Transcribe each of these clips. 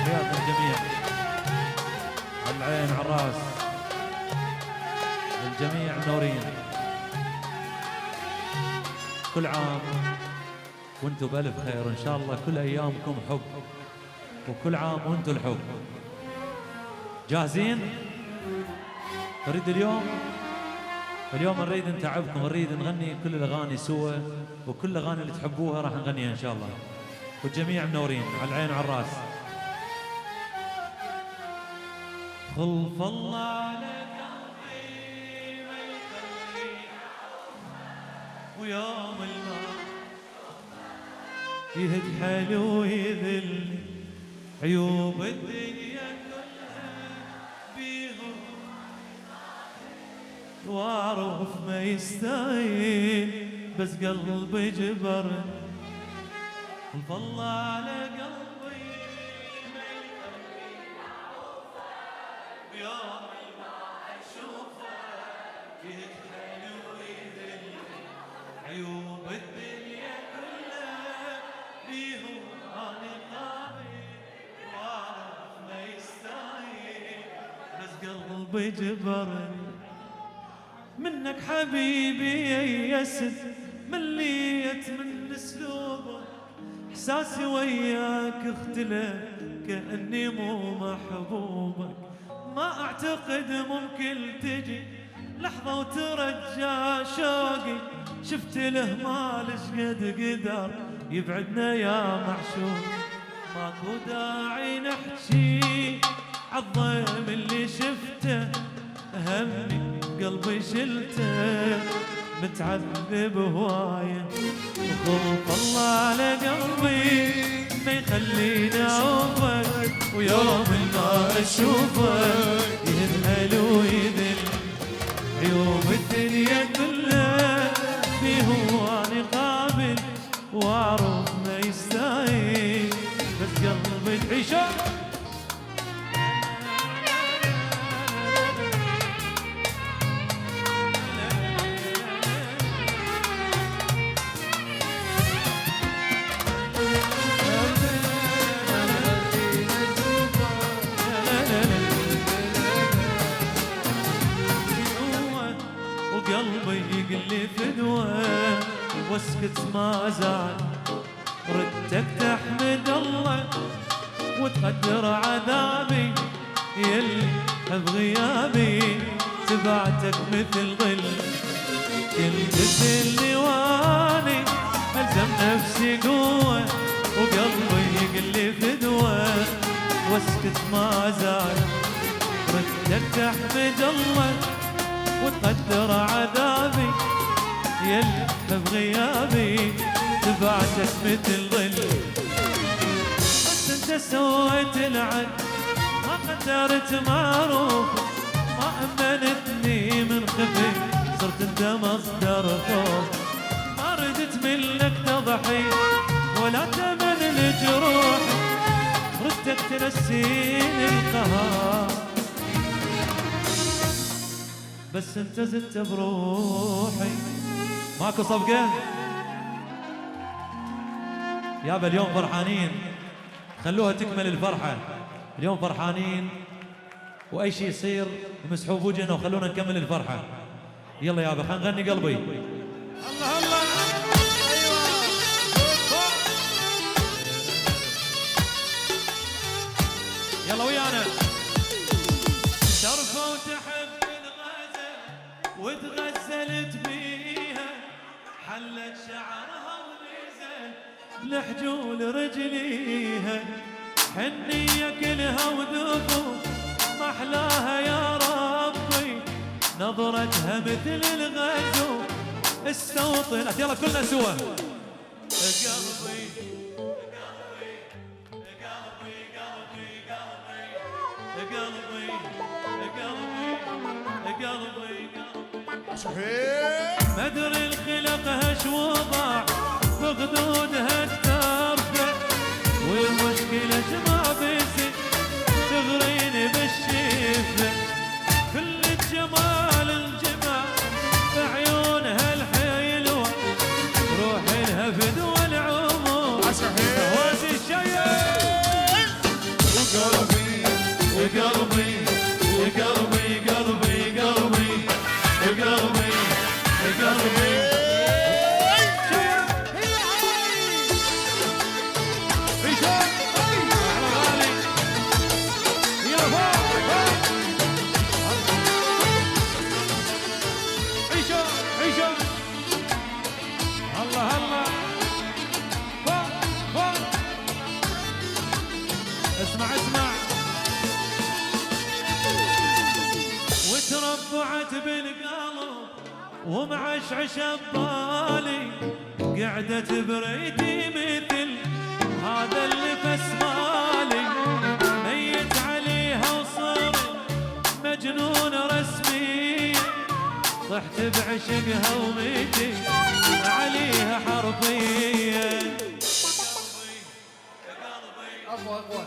تحياتنا الجميع، على العين على الراس، الجميع منورين. كل عام وانتم بألف خير، وإن شاء الله كل أيامكم حب، وكل عام وانتم الحب. جاهزين؟ نريد اليوم نريد نتعبكم، نريد نغني كل الأغاني سوا، وكل الأغاني اللي تحبوها راح نغنيها إن شاء الله، والجميع منورين على العين وعلى الراس. خلف الله على قلبي ما يخلي، ويوم الماء يهد حلو يذل عيوب الدنيا كلها بيهم، واعرف ما يستاهل بس قلبي جبر. خلف الله على قلبي ما يخلي، ويوم ما اشوفه يهد حلو يذل عيوب الدنيا كلها بيهم، انا قابل واعرف ما يستاهل بس قلبي جبرني. منك حبيبي ييست، مليت من اسلوبك، احساسي وياك اختلف كأني مو محبوبك. ما اعتقد ممكن تجي لحظة وترجع شوقي، شفت له مالش قد قدر يبعدنا يا معشوق. ماكو داعي نحكي عالضيم اللي شفته، همي قلبي شلته متعذب هوايه. وخوف الله على قلبي ما يخليني اعوفك، ويوم ما اشوفك يهد حلو يذل عيوب الدنيا كلها بيه، وانا قابل واعرف ما يستاهل بس قلبي تعيشه. وقلبي يقلي فدوة واسكت ما زال، ردك تحمد الله وتقدر عذابي، يلي بغيابي تبعتك مثل ظل. كنت تدلني واني الزم نفسي قوة، وقلبي يقلي فدوة واسكت ما زال، ردك تحمد الله وتقدر عذابي، يلي بغيابي تبعتك مثل ظل. بس انت سويت العد ما قدرت معروف، ما امنتني من خفي صرت انت مصدر خوف. ما ردت منك تضحي ولا تمن الجروح، ردك تنسيني القهر بس انت زدت بروحي. ماكو صفقة يابا، اليوم فرحانين، خلوها تكمل الفرحة. اليوم فرحانين واي شيء يصير مسحوب وجهنا وخلونا نكمل الفرحة. يلا يابا خلينا نغني قلبي. الله الله ايوه يلا ويانا. شرفة وتحب الغزل وتغزلت بيها، حلت شعرها ونزل لحجول رجليها، حنية كلها ودفو ما احلاها يا ربي، نظرتها مثل الغزو استوطنت. يلا كلنا سوا. قلبي قلبي قلبي صحيح ما ادري الخلق هش وضع بخدودها الترفع، والمشكلة ما بيسي تغريني بالشفة، كل الجمال الجمال بعيونها الحلوة، روح لها فدوى العمر صحيح هوازي الشيء. اسمع اسمع. وتربعت بالقلب ومعشعش ببالي، قعدت بريتي مثل هذا النفس مالي، ميت عليها وصرت مجنون رسمي، طحت بعشقها وميتي عليها حرفيا. اقوى اقوى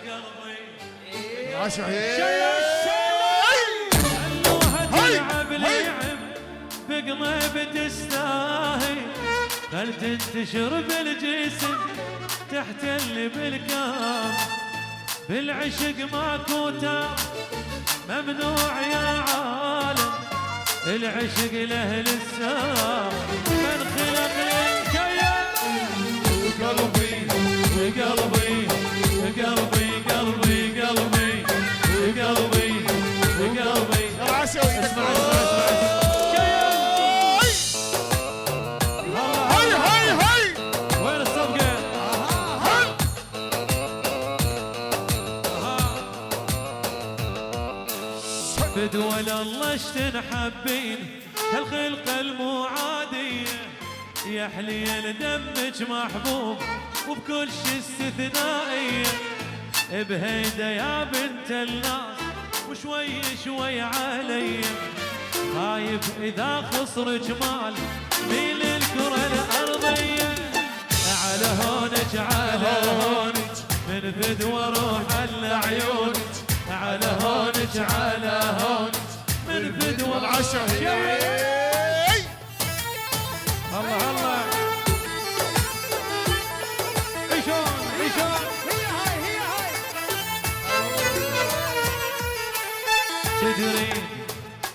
قلبي عشا خلوها تلعب لعب بقلب تستاهي، خل تنتشر بالجسم تحتل بالكام، بالعشق ماكو تام ممنوع يا عالم، العشق لاهل السام من خلق للكيان. قلبي قلبي قلبي قلبي قلبي قلبي قلبي. عشا اسمع اسمع هاي هاي هاي وين الصفقة؟ بدول الله اشتن حابين هالخلقة المو عادية، يا حليل دمك محبوب وبكل شي استثنائية، بهيدا يا بنت الناس وشوي شوي علي، خايف إذا خسر جمال ميل الكرة الأرضية، على هونك على هونك من فدوى روح لعيونك، على هونك على هونك من فدوى العشا الله الله. عيشون عيشون.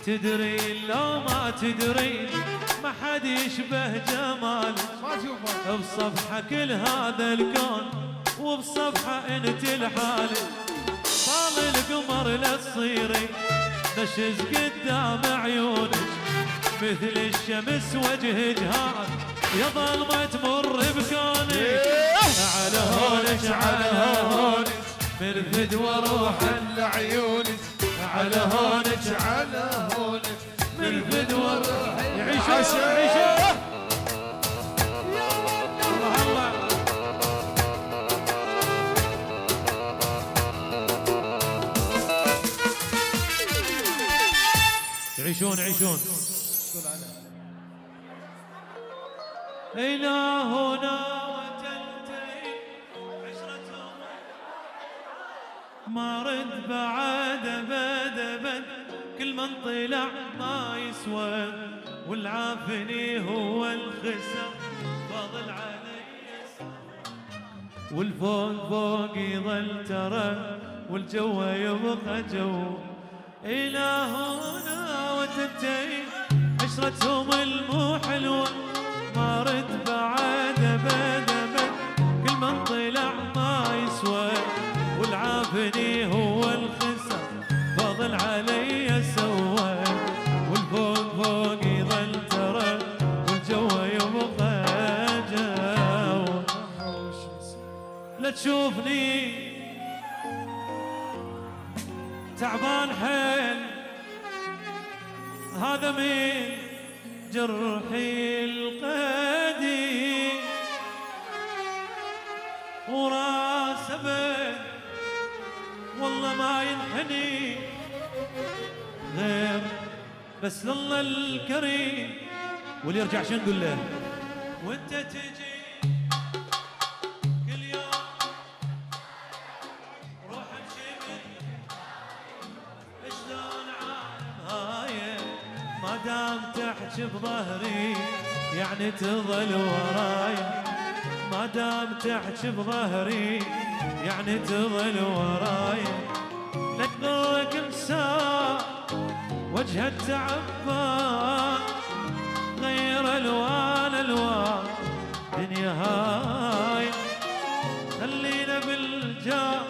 تدري لو ما تدري ما حد يشبه جمالك، ما اشوفه بصفحة كل هذا الكون وبصفحة انت لحالك، طال القمر لا تصيري نشز قدام عيونك، مثل الشمس وجه جهاد يا ظلمة تمر بكونك، على هونك على هونك من فدوى روح لعيونك، على هونك على هونك من فدوى روح. يعيشون يعيشون. الله الله. يعيشون يعيشون. إلهنا وتنتهي عشرتهم ما رد بعد أبد أبد، كل من طلع ما يسوى والعافني هو الخسر فاضل علي، والفوق فوق يظل ترى والجو يبقى جو، إلهنا وتنتهي عشرتهم المو حلوة ما رد بعد أبد أبد، كل من طلع ما يسوى والعافني هو الخسر فاضل علي سوى، والفوق فوق يظل ترى والجو يبقى جو. لا تشوفني تعبان حيل هذا من جرحي القديم، وراسبه والله ما ينحني غير بس لله الكريم، واللي يرجع شو نقول له؟ وانت تجي كل يوم روح امشي شلون عالم هاي، ما دام تحكي بظهري يعني تظل وراي، ما دام تحكي بظهري يعني تظل وراي، لك ضلك مساء وجه التعبان غير الوان الوان دنيا هاي، خلينا بالجار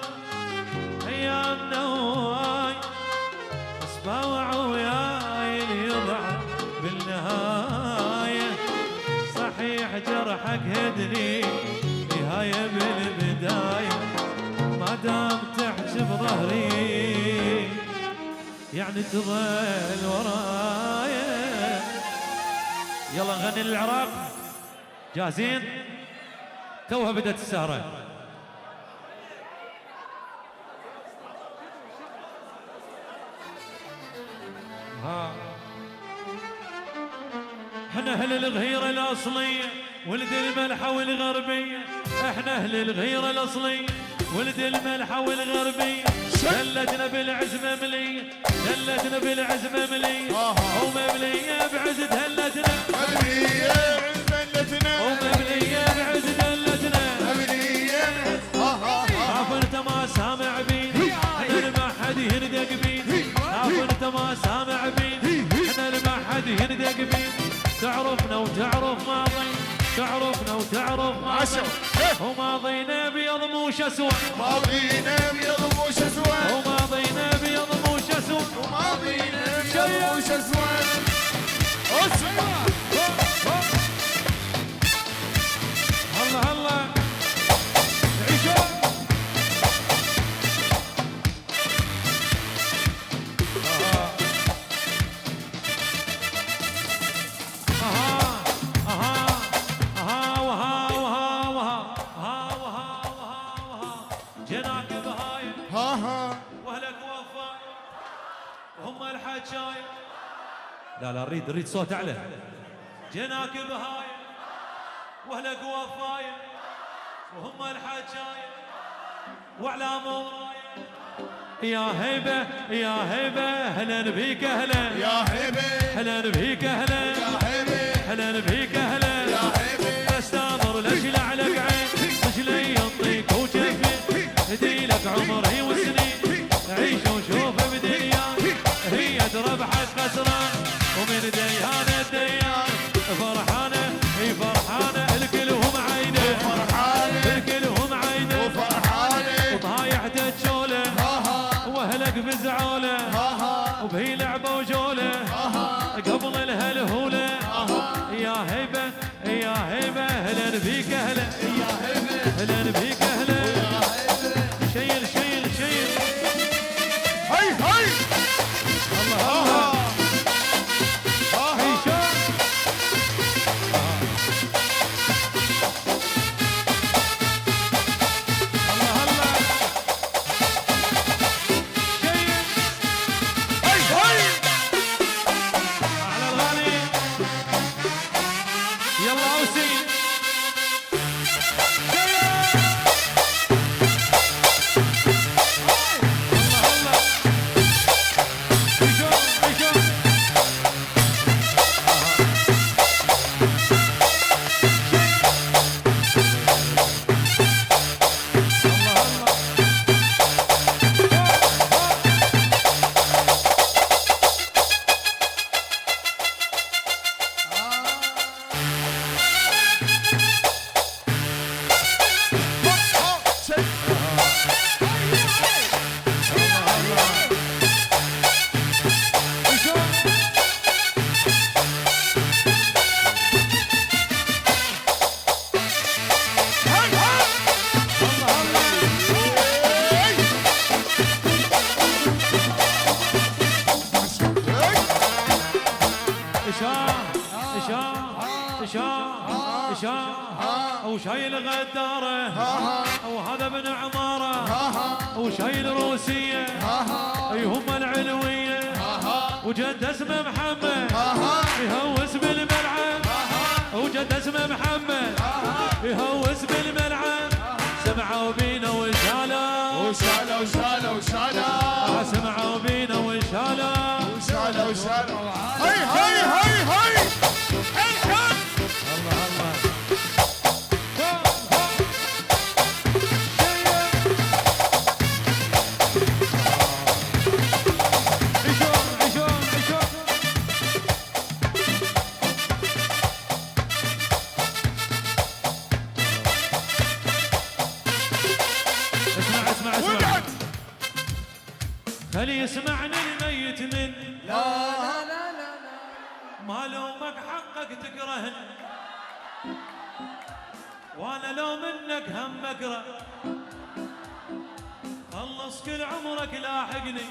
ايامنا هواي، بس باوع وياي اللي يضع بالنهايه، صحيح جرى جرحك هدني نهاية بالبداية ما دام تحجب ظهري يعني تظل ورايا. يلا نغني للعراق، جاهزين؟ توها بدت السهرة. احنا اهل الغيرة الاصلية ولد الملحة والغربية، احنا اهل الغيرة الاصلية ولد الملحة والغربية، دلتنا بالعزمة ملية، دلتنا بالعزمة ملية، ومملية بعز دلتنا، مملية بعز دلتنا، ومملية بعز دلتنا، مملية خاف انت ما سامع بيني، احنا ما حد يندق بيني، خاف انت ما سامع بيني، احنا ما حد يندق بيني، تعرفنا وتعرف ماضي، تعرفنا وتعرف ماضي، وماضينا ابيض موش اسود، ماضينا ابيض موش اسود، وماضينا ابيض موش اسود، وماضينا ابيض موش اسود. هلا هلا عيشوا. جناك بهايم واهلك وفايم وهم الحجايم. لا نريد صوت اعلى. جناك بهايم واهلك وفايم وهم الحجايم واعلام ورايم. يا هيبه يا هيبه اهلا بيك اهلا يا هيبه، اهلا بيك اهلا يا هيبه، اهلا بيك اهلا. يا هيبه استنظر لاشلع لك عين رجلي ينطيك وجفي هدي لك عمري وسنين عيش وشوف بدنياك هي تربحك خسران ومن ديانه ديان فرحانه هي فرحانه الكلهم عينه فرحانه، الكلهم عينه وفرحانه وضايع تجوله واهلك بزعوله وبهي لعبه وجوله قبل الهلهوله. يا هيبه يا هيبه اهلا بيك اهلا يا هيبه، اهلا بيك اهلا. يا هيبه. شيل شيل شيل. هاي هاي الله الله عيشوا. الله الله شيل. هاي هاي على الغالي يلا اوسي. وشايل غداره وهذا ابن عماره وشايل روسيه اي هم العلويه وجد اسمه محمد يهوس بالملعب وجد اسمه محمد يهوس بالملعب سمعوا بينا وشالوا وشالوا وشالوا وشالوا سمعوا بينا وشالوا وشالوا وشالوا. هاي هاي هاي هاي الله الله خلي يسمعني الميت من لا لا لا لا ما لومك حقك تكرهن وانا لو منك هم اقرا خلص كل عمرك لاحقني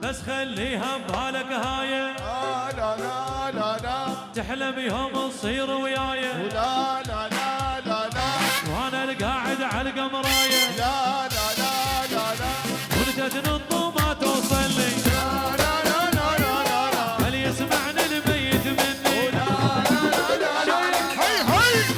بس خليها ببالك هايه لا لا لا لا تحلم يوم تصير وياي لا لا لا لا لا وانا القاعد على القمرايه لا لا لا لا لا ونجد نط ما توصل لي لا لا لا لا لا لا هل يسمعني الميت مني هي هي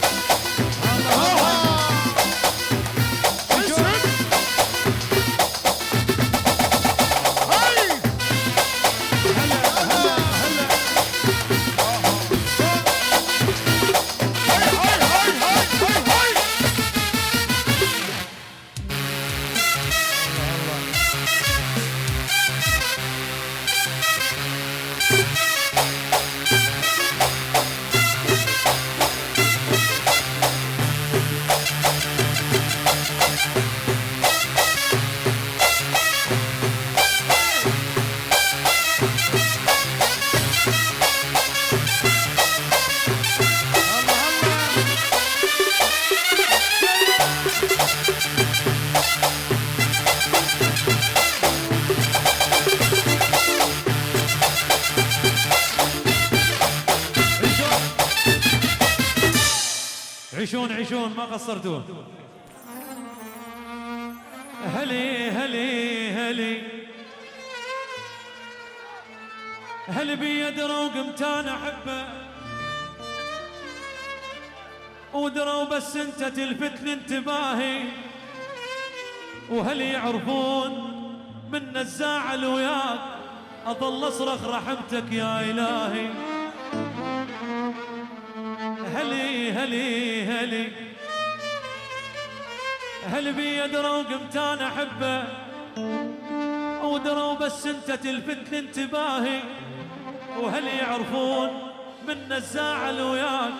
عيشون عيشون ما قصرتون هلي هلي هلي هل بيدروا قمت انا احبه ودروا بس انت تلفت لي انتباهي وهل يعرفون من الزعل وياك اظل اصرخ رحمتك يا الهي هلي هلي هلي هل بيدروا قمت انا احبه ودروا بس انت تلفت لي انتباهي وهل يعرفون من الزعل وياك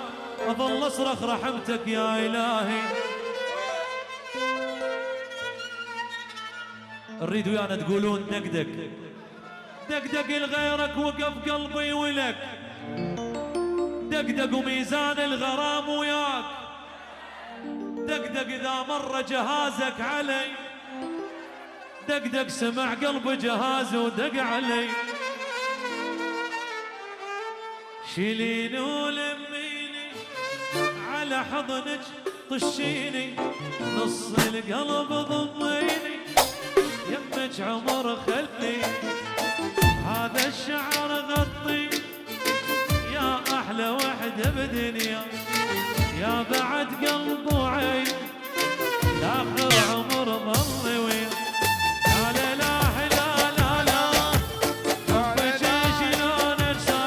اظل اصرخ رحمتك يا الهي نريد ويانا تقولون دقدق دقدق لغيرك وقف قلبي ولك دقدق وميزان الغرام وياك دقدق اذا مر جهازك علي دقدق سمع قلب جهازه ودق علي شيليني ولميني على حضنك طشيني نص القلب ضميني يمك عمر خلي هذا الشعر غطي يا احلى وحده بدنيا يا بعد قلب وعين لاخر عمر ظل ويا لا لا لا لا لا لا حبك شلون انسى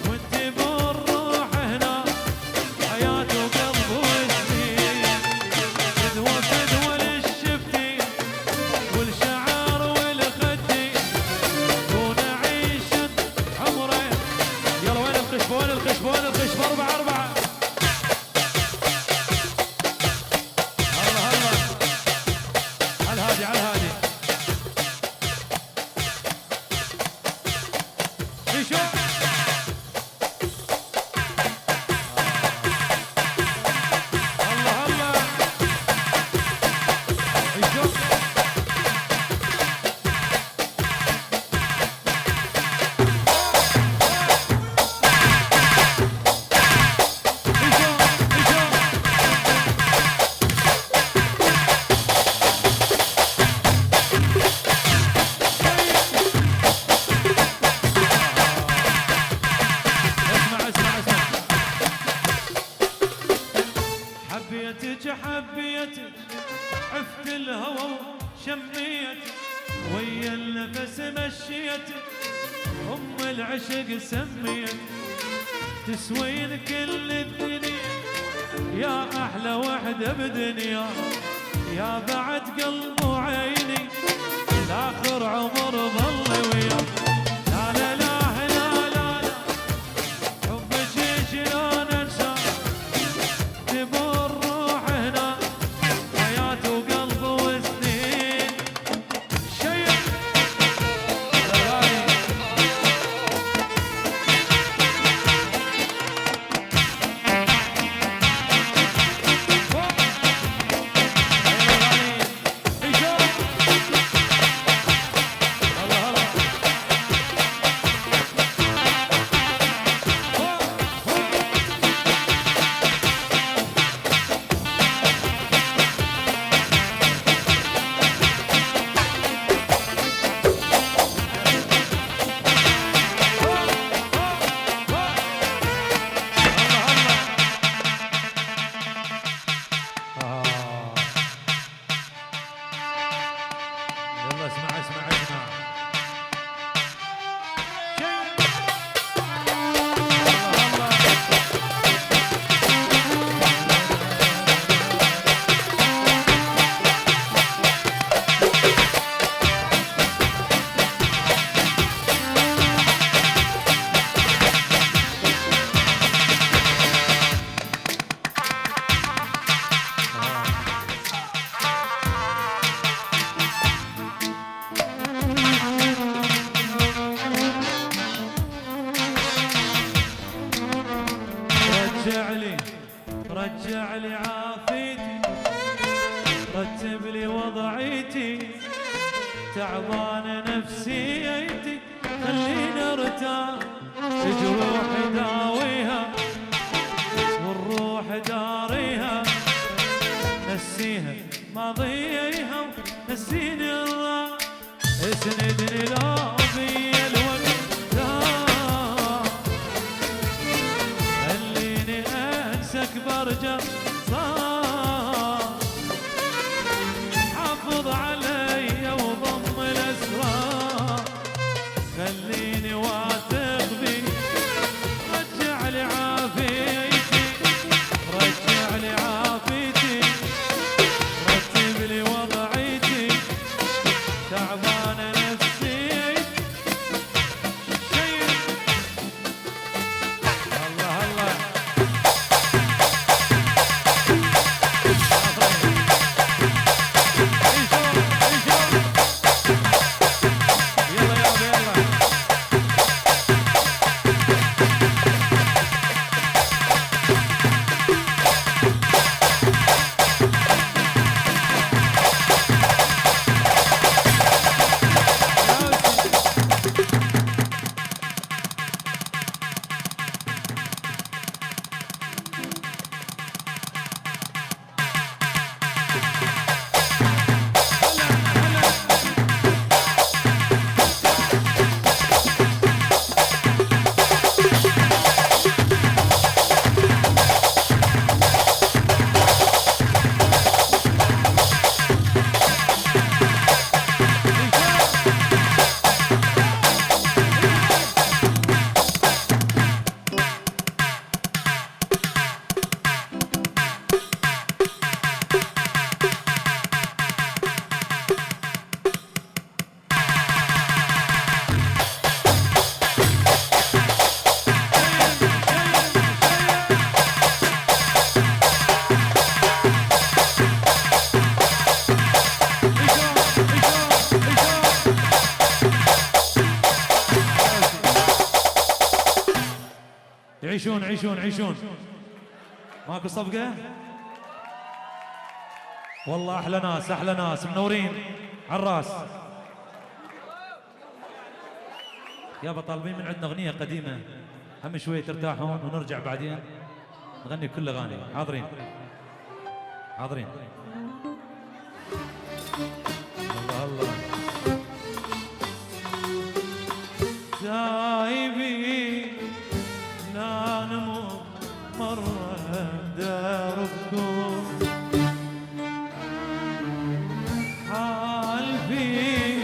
وانت بالروح هنا حياة وقلب وسنين فدوة فدوة للشفتين والشعر والخدين دون عيشة عمرين يلا وين الخشبون الخشبون الخشب أربعة أربعة على الهادي على الهادي ريشو الله الله ريشو حبيتك عفت الهوى وشميتك ويا النفس مشيتك ام العشق سميتك تسوين كل الدنيا يا احلى وحده بدنيا يا بعد قلب وعيني لاخر عمر ظل وياك لا لا لا لا لا لا حبك شلون انسى تمر روح هنا حياة وقلب وسنين شيء رجع لي عافيتي، رتب لي وضعيتي، تعبانة نفسيتي، خليني ارتاح، جروح داويها والروح داريها، نسيها ماضيها ونسيني الراح، اسندني لو بي الوقت خليني انسك برجع صار، حافظ علي وضم الاسرار، خليني واثق بي، رجع لي عافيتي، رجع لي عافيتي، رتب لي وضعيتي، تعبانة نفسي شيء. الله الله يلا يلا يلا يعيشون يعيشون يعيشون. ماكو صفقة؟ والله أحلى ناس أحلى ناس منورين على الراس. يابا طالبين من عندنا أغنية قديمة، هم شوية ترتاحون ونرجع بعدين نغني كل أغاني. حاضرين حاضرين. الله الله جايبي لا نمر مرة دربكم، حالفي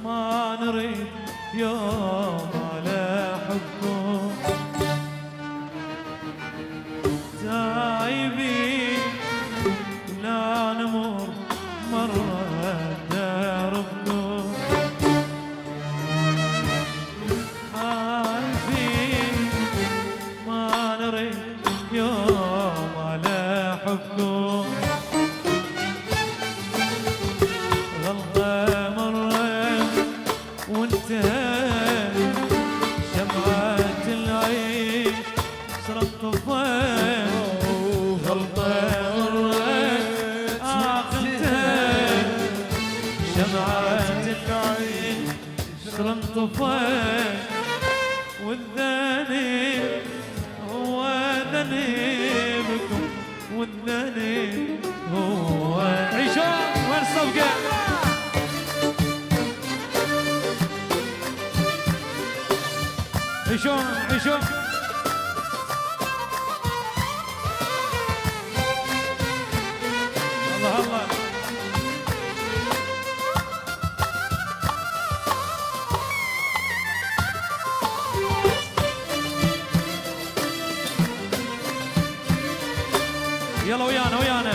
ما نريد يوم على حبكم، تايبي لا نمر مرة دربكم، يوم على حبكم، غلطة مرة وانتهت، شمعة العيش صرت طفيت، غلطة مرة انتهت، شمعة العيش صرت طفيت، والذنب هو ذنبكم، والذنب هو عيشون. وين الصفقة؟ عيشون عيشون. الله الله يلا ويانا ويانا.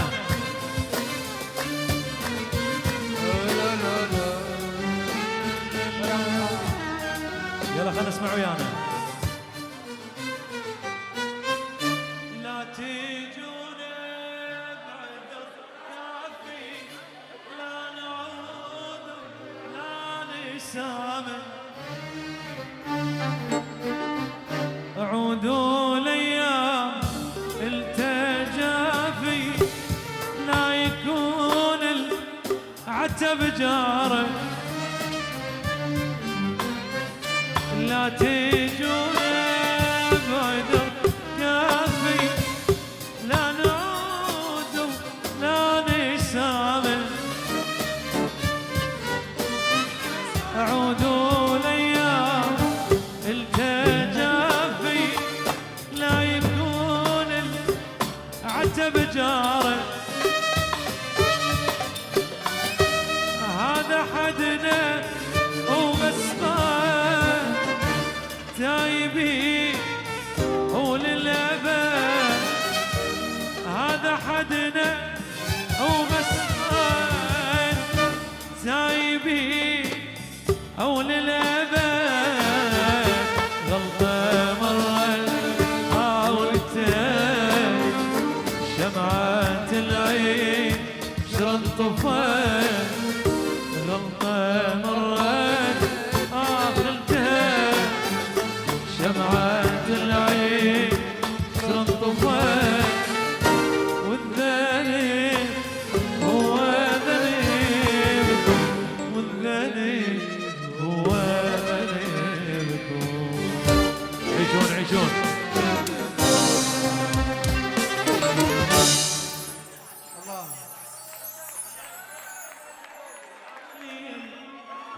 يلا خلينا نسمع ويانا. لا تجون بعذر كافي، لا نعود لا نسامح، عودوا الايام عتب جاره لا تجون بعد كافي لا نعود لا نسامح عودوا الايام التجافي لا يكون العتب جاره هذا حدنا ومسماه تايبين وللأبد هذا حدنا ومسماه تايبين وللأبد غلطة مرة حاولتك شمعة العين شرن طفت غلطة مرت آخرتها شمعة العين شرن طفت والذنب هو ذنبكم والذنب هو ذنبكم عيشون عيشون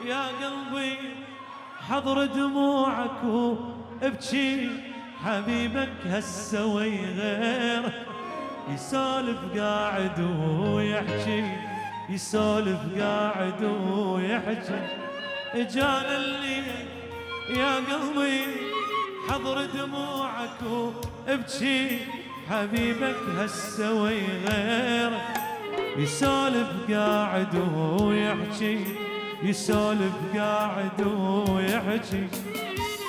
يا قلبي حضر دموعك وابكي حبيبك هالسوي غير يسولف قاعد ويحكي يسولف قاعد ويحكي اجانا الليل يا قلبي حضر دموعك وابكي حبيبك هالسوي غير يسولف قاعد ويحكي يسولف قاعد ويحكي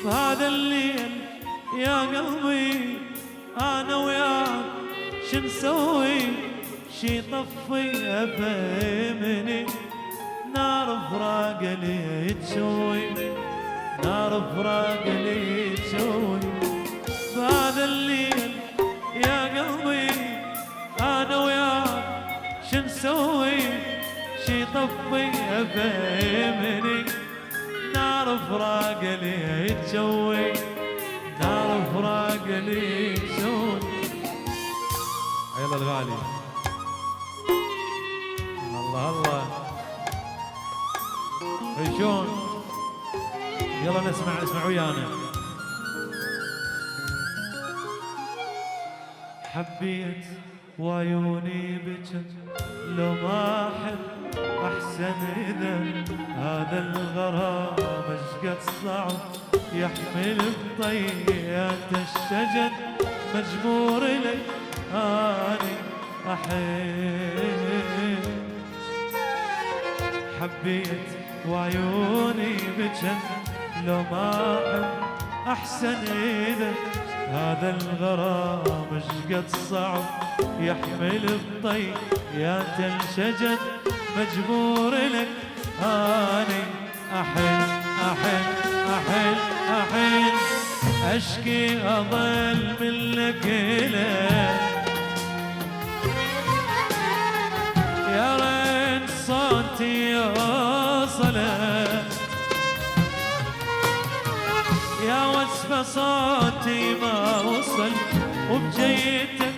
بهذا الليل يا قلبي انا وياك شنسوي شي طفي افهمني نار فراق لي تشوي نار فراق لي تشوي بهذا الليل يا قلبي انا وياك شنسوي شي طفي افهمني نار فراق لي تشوي نار فراق لي تشوي يلا الغالي الله الله شلون يلا نسمع ويانا حبيت وعيوني بجت لو ما احب احسن اذا هذا الغرام اشقد صعب يحمل بطيات الشجر مجبور لك اني احب حبيت وعيوني بجت لو ما احب احسن اذا هذا الغرام اشقد صعب يحمل بطيات الشجر مجبور لك اني احن احن احن احن اشكي اظل منك لك يا ريت صوتي يوصلك يا وصف صوتي ما وصل وبجيتك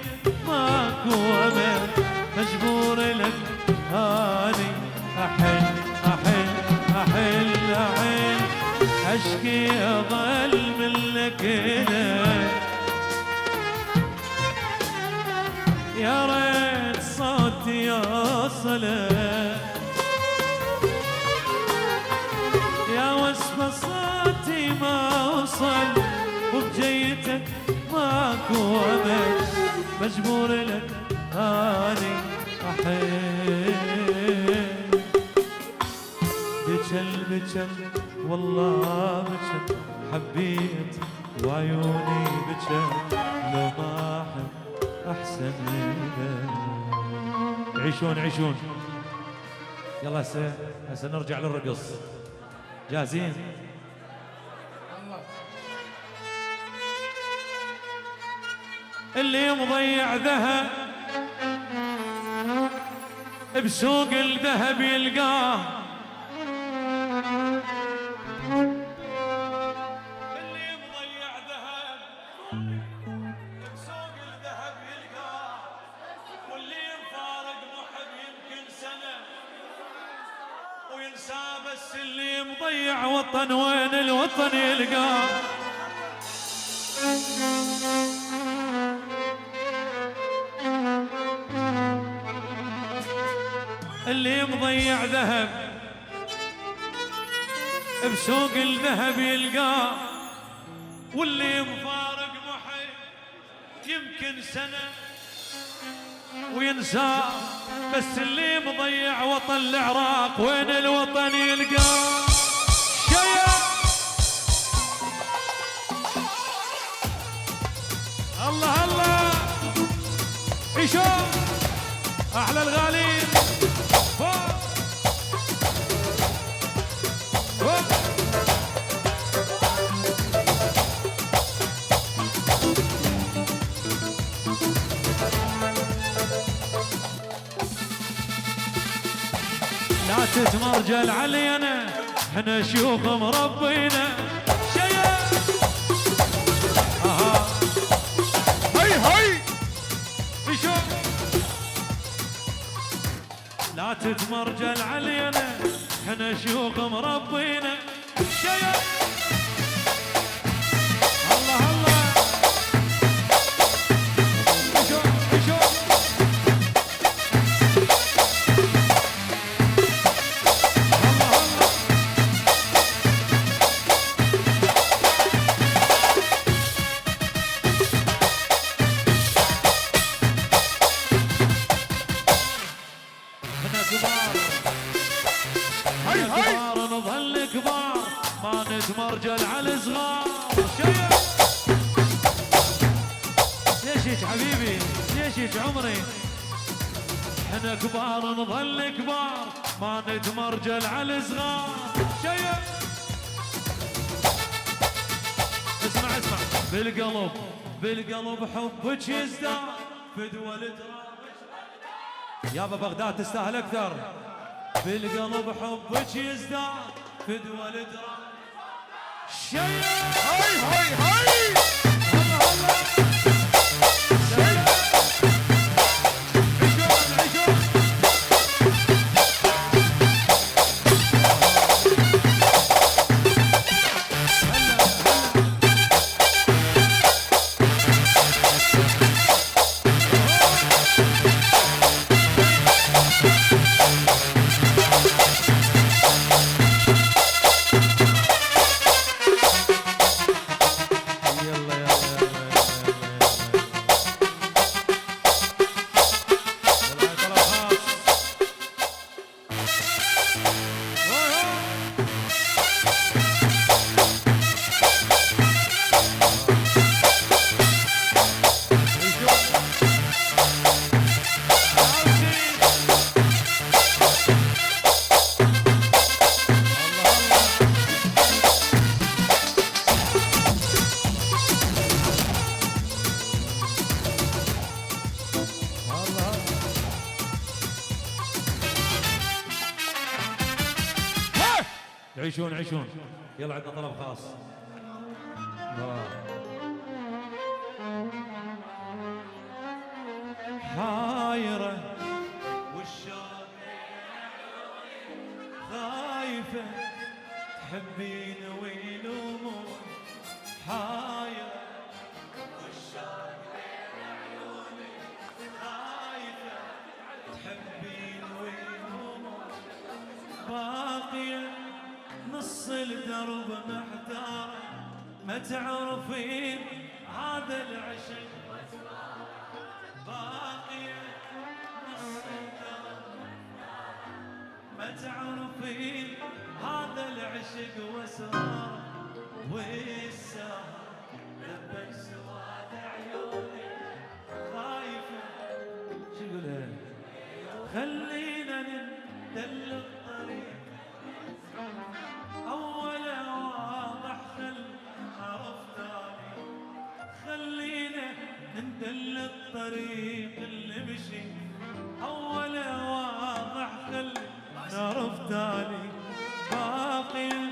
ماكو امل مجبور لك هاني احن احن احن احن اشكي اظل منك لك يا ريت صوتي يوصلك يا وصف صوتي ما وصل وبجيتك ماكو امل مجبور لك هاني احن بجل بجل والله بجل حبيت وعيوني بجل لو ما احب احسن لك عيشون عيشون يلا هسه نرجع للرقص جاهزين اللي مضيع ذهب بسوق الذهب يلقاه، اللي مضيع ذهب بسوق الذهب يلقاه، واللي مفارق محب يمكن سنة وينساه، بس اللي مضيع وطن وين الوطن يلقاه. اللي مضيع ذهب بسوق الذهب يلقاه، واللي مفارق محب يمكن سنة وينساه، بس اللي مضيع وطن العراق وين الوطن يلقاه. شيء الله الله عيشوا احلى الغالين. لا تتمرجل علينا احنا شيوخ مربينا. شيء اها هي هي شوف لا تتمرجل علينا احنا شيوخ مربينا. شيء الله الله شوف شوف نظل كبار ما نتمرجل على الصغار. شيء ليش هيك حبيبي ليش هيك عمري؟ احنا كبار نظل كبار ما نتمرجل على الصغار. شيء اسمع اسمع بالقلب بالقلب حبك يزداد فدوى التراب. يابا بغداد تستاهل اكثر. بالقلب حبك يزداد فدوى التراب. شيء هي هي هي عيشون عيشون. يلا عندنا طلب خاص. حايرة والشوق خايفة تحبين ويلومون. حايرة والشوق خايفة تحبين ويلومون. باقية نص الدرب محتارة ما تعرفين هذا العشق. باقية نص الدرب ما تعرفين هذا العشق واسراره. والسهر لبك سواد عيوني خايفة. شو يقولها؟ خلينا ندل الطريق أولا واضح خل عرفتاني. خلينا ندل الطريق اللي مشي أولا واضح خلي نار فتالي باقية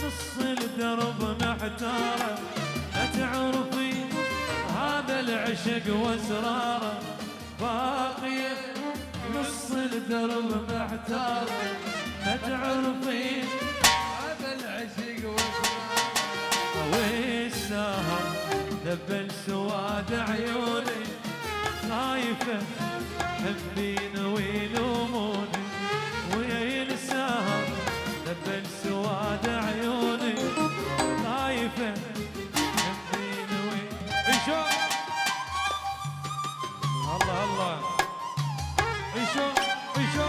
نص الدرب محتارة ما تعرفي هذا العشق واسراره باقية نص الدرب محتارة ما تعرفي هذا العشق واسراره والسهر دبل سواد عيوني خايفة حبين ويلوموني ويا السهر دبل سواد عيوني خايفة حبين عيشو الله الله عيشو عيشو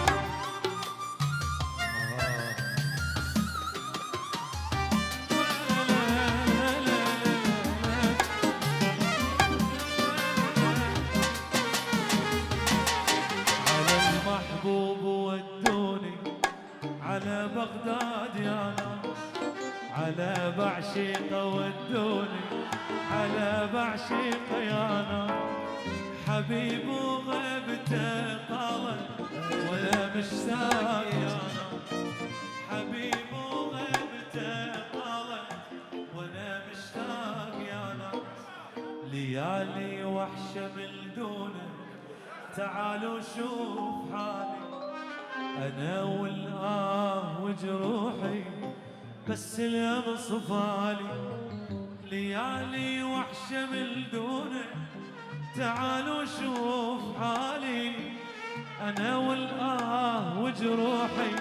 على بغداد يا ناس على بعشيقة ودوني على بعشيقة يا ناس حبيب وغيبته طالت ولا مشتاق يا ناس حبيب وغيبته طالت ولا مشتاق يا ناس ليالي وحشة من دونه تعالوا شوف حالي أنا والآه وجروحي بس اليوم صفالي ليالي وحشة من دونه تعالوا شوف حالي أنا والآه وجروحي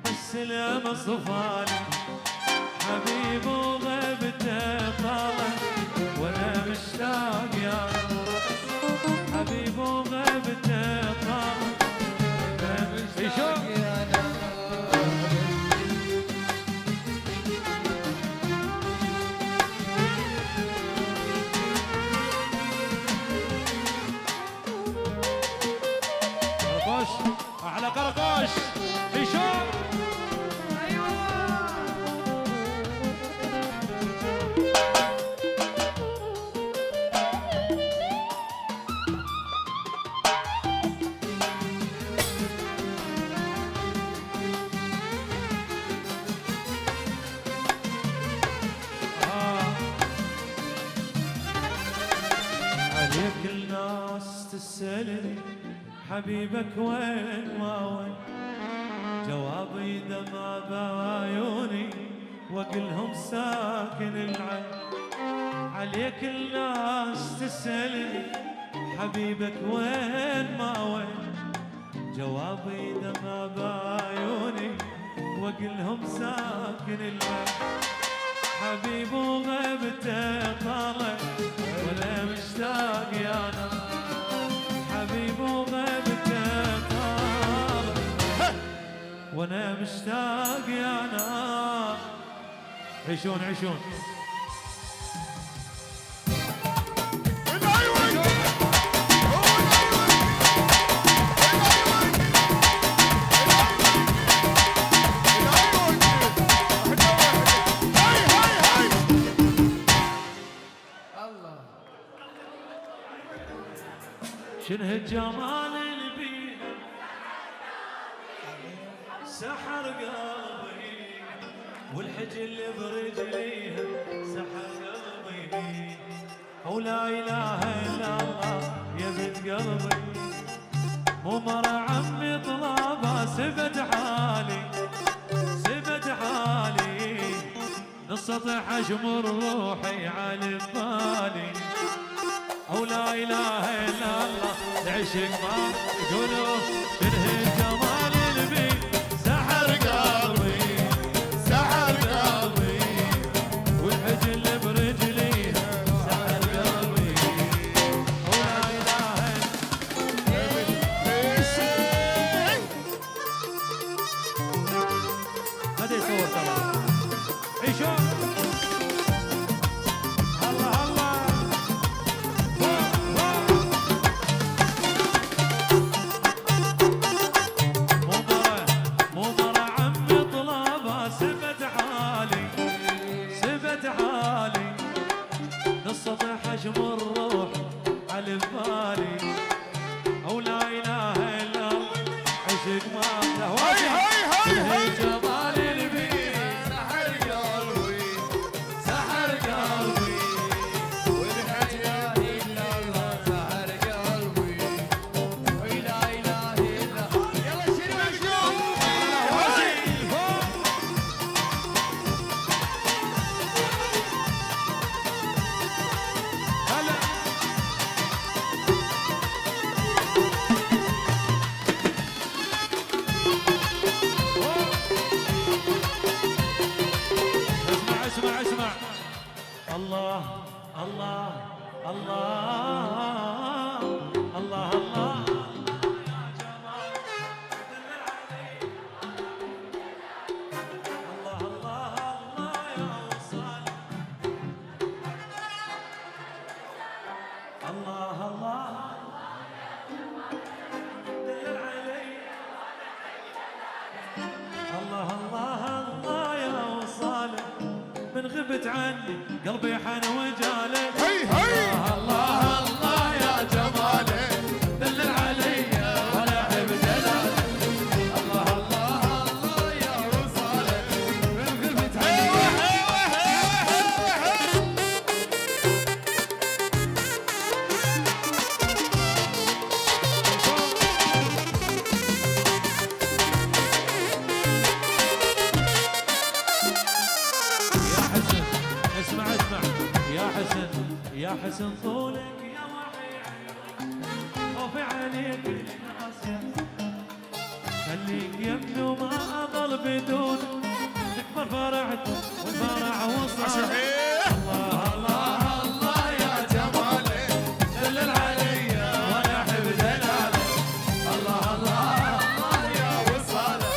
بس اليوم صفالي حبيب وغيبته طالت وأنا مشتاق يا حبيب وغيبته طالت مشتاق يا ناس قرقش احلى قرقش هشام عليك الناس تسألني حبيبك وين ما وين جوابي دمع بعيوني واقلهم ساكن العين عليك الناس تسألني حبيبك وين ما وين جوابي دمع بعيوني واقلهم ساكن العين حبيب وغيبته طالع ولا مشتاق يا ناس حبيب وغيبته طالع وانا مشتاق يا ناس عيشون عيشون شنه الجمال اللي بيه سحر قلبي والحج اللي برجليها سحر قلبي او لا اله الا الله يا بنت قلبي مو مرة عمي طلابها سبت حالي سبت حالي نسطح اشمر روحي على بالي او لا اله الا الله العشق ما يقولوا شنه الجمال اللي بيه سحر قلبي سحر قلبي والحج اللي برجليها سحر قلبي او لا اله الا هذا يصور طبعا عيشوا الله الله دلل علي الله الله الله يا وصالك من غبت عني قلبي حن وجالك هي هي الله الله يا جمالك دلل علي ولا احب دلالك الله الله الله يا وصالك من غبت عني يا حسن طولك يا وحيد خوفي عليك الناس خليك يمني وما اضل بدون تكبر فرحت والفرح وصل الله الله الله يا جمالك دلل علي وانا احب دلالك الله الله الله يا وصالك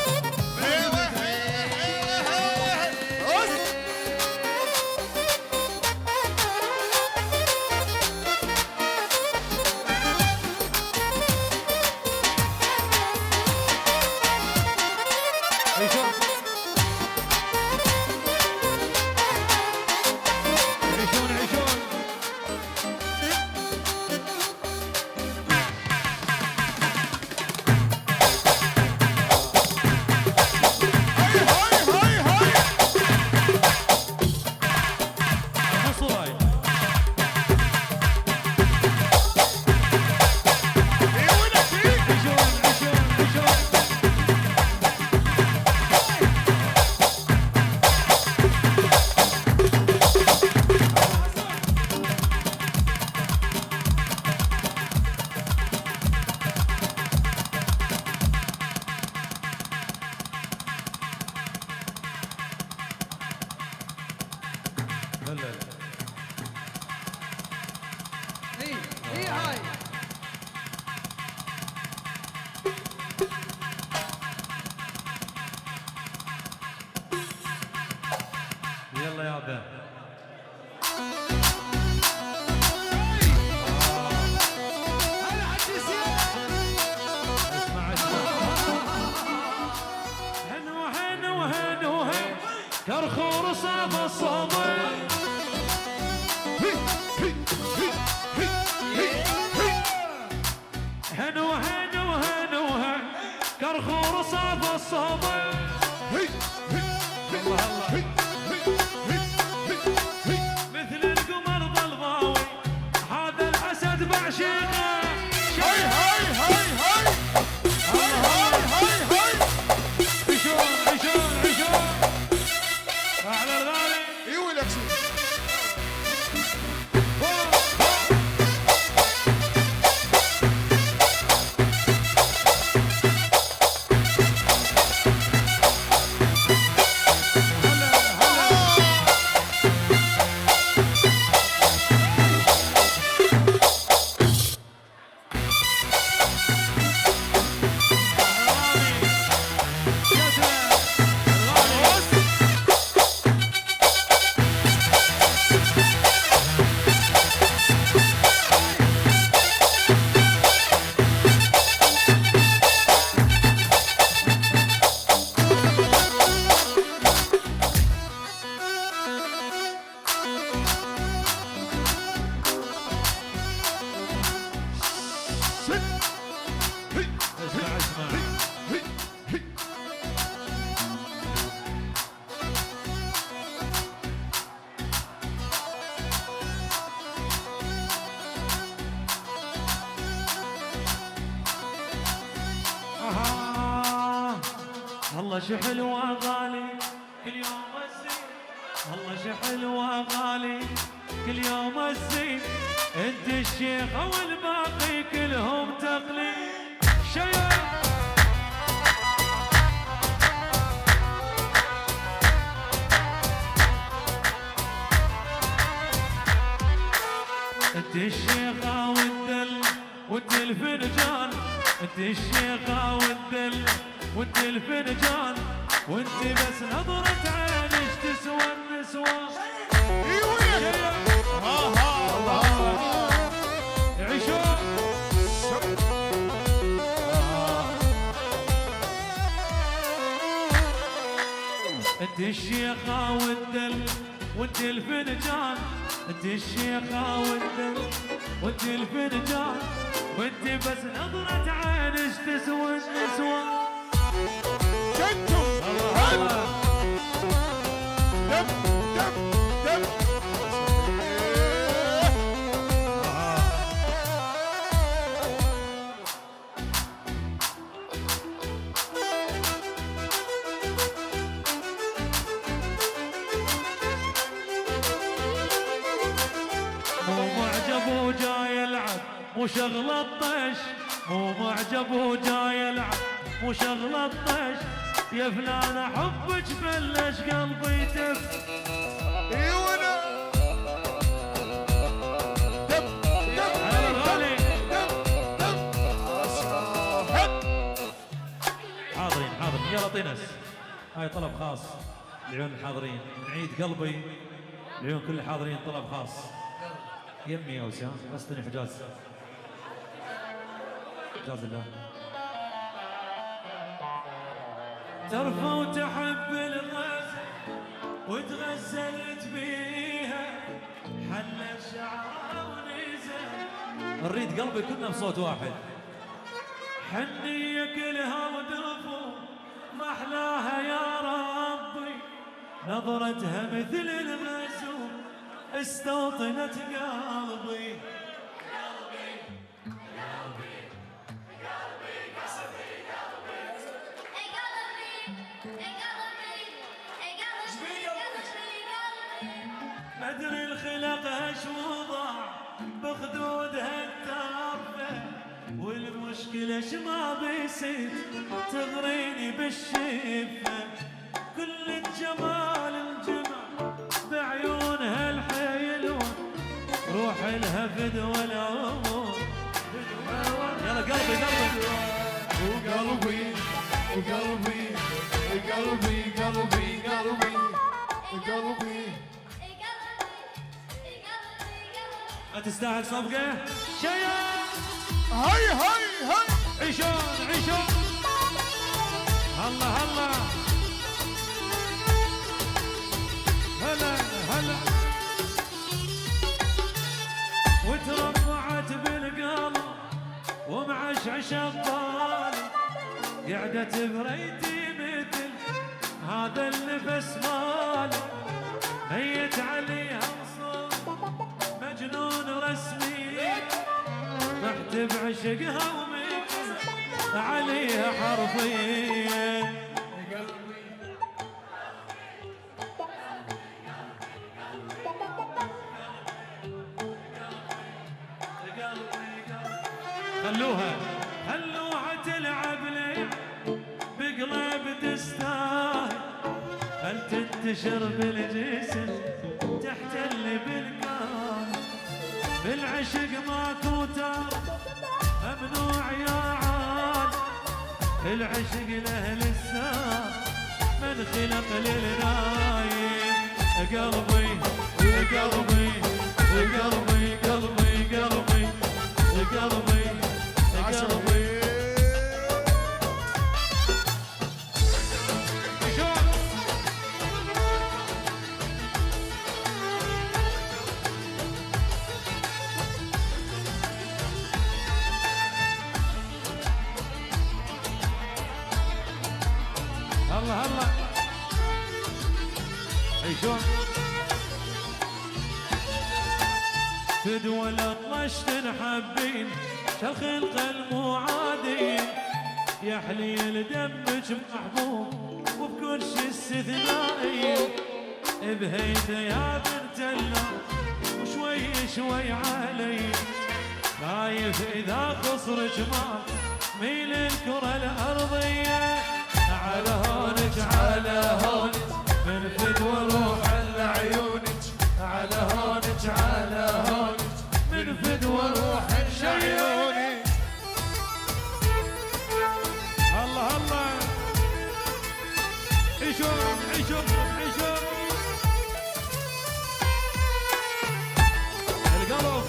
اي هاي يلا يابا اسمع هنو هنو هنو هن كرخور صاب الصبر هنو هنو هنو هن كرخور صاب الصبر مثل القمر ضلغاوي هذا الاسد بعشقه هاي هاي هاي هاي عشون عشون عشون على الغالي اي ولك اسمع اسمع الله شو حلوة غالي كل يوم الزين الله شو حلوة غالي كل يوم الزين انت الشيخ والباقي كلهم تقليد شيء انت الشيخة والدل وانت الفنجان انت الشيخة والدل وانت الفنجان وانت بس نظرة عينك تسوى النسوان اي ولك انت الشيخة والدل وانت الفنجان، انت الشيخة والدل وانت الفنجان، وانت بس نظرة عينش تسوى النسوان. جنتم الله دم دم دم مو معجب وجاي يلعب مو شغل الطش، مو معجب وجاي يلعب مو شغل الطش، يا فلان احبك بلش قلبي يتف. ايونا دم دم على الغالي دم دم هد حاضرين حاضرين. يلا طينس، هاي طلب خاص لعيون الحاضرين، نعيد قلبي لعيون كل الحاضرين، طلب خاص. يمي يا وسام استني حجاز، حجاز الله. ترفع وتحب الغزل وتغزلت بيها، حل الشعر ونزل، نريد قلبي كنا بصوت واحد. حنية كلها ودفو ما احلاها يا ربي، نظرتها مثل الغزول استوطنت قلبي. مدري الخلق اش وضع بخدودها التافه، والمشكلة اش ما بيصير تغريني بالشفة، كل الجمال انجمع بعيونها الحيلون، روح لها فدوى العمر. يلا قلبي قلبي وقلبي وقلبي وقلبي قلبي قلبي وقلبي ما تستاهل صفقة شيء. هاي هاي هاي عيشون عيشون هلا هلا هلا هلا، وترفعت بالقلب ومعشعش الطالي، قعدت بريتي مثل هذا النفس مالي، هيت عليها وصل مجنون رسمي، رحت بعشقها ومثل عليها حرفيا. خلوها خلوها تلعب لي بقلب تستاهل، هل تنتشر بالجسم تحتل بالكون، بالعشق ماكو تار ممنوع يا عال، العشق لاهل السار من خلق للنايم. قلبي قلبي قلبي قلبي قلبي قلبي قلبي شلون هلا هلا عيشون فدوى الأطلش تنحبين شخلق المعادين، يا حليل دمك محبوب وبكل شي استثنائي، بهيدا يا بنت الله وشوي شوي علي، خايف إذا خسر جمال ميل الكرة الأرضية، على هونك على هونك من فدوى روح لعيونك، على هونك على هونك من فدوى روح لعيونك. الله الله عيشون عيشون عيشون القلب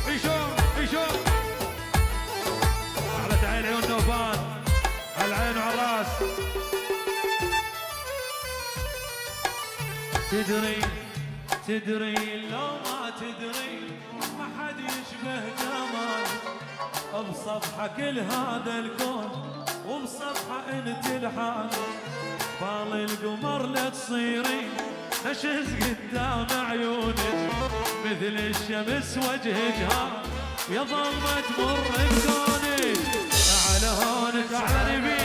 عيشون عيشون. أحلى تعال عيون نوفان، العين وعلى الراس. تدري لو ما تدري ما حد يشبه جمالك بصفحة كل هذا الكون وبصفحة انت الحال بال القمر لا تصيرين نشز قدام عيونك مثل الشمس وجهك ها يا ظلمة تمر بكونك على هونك على نبي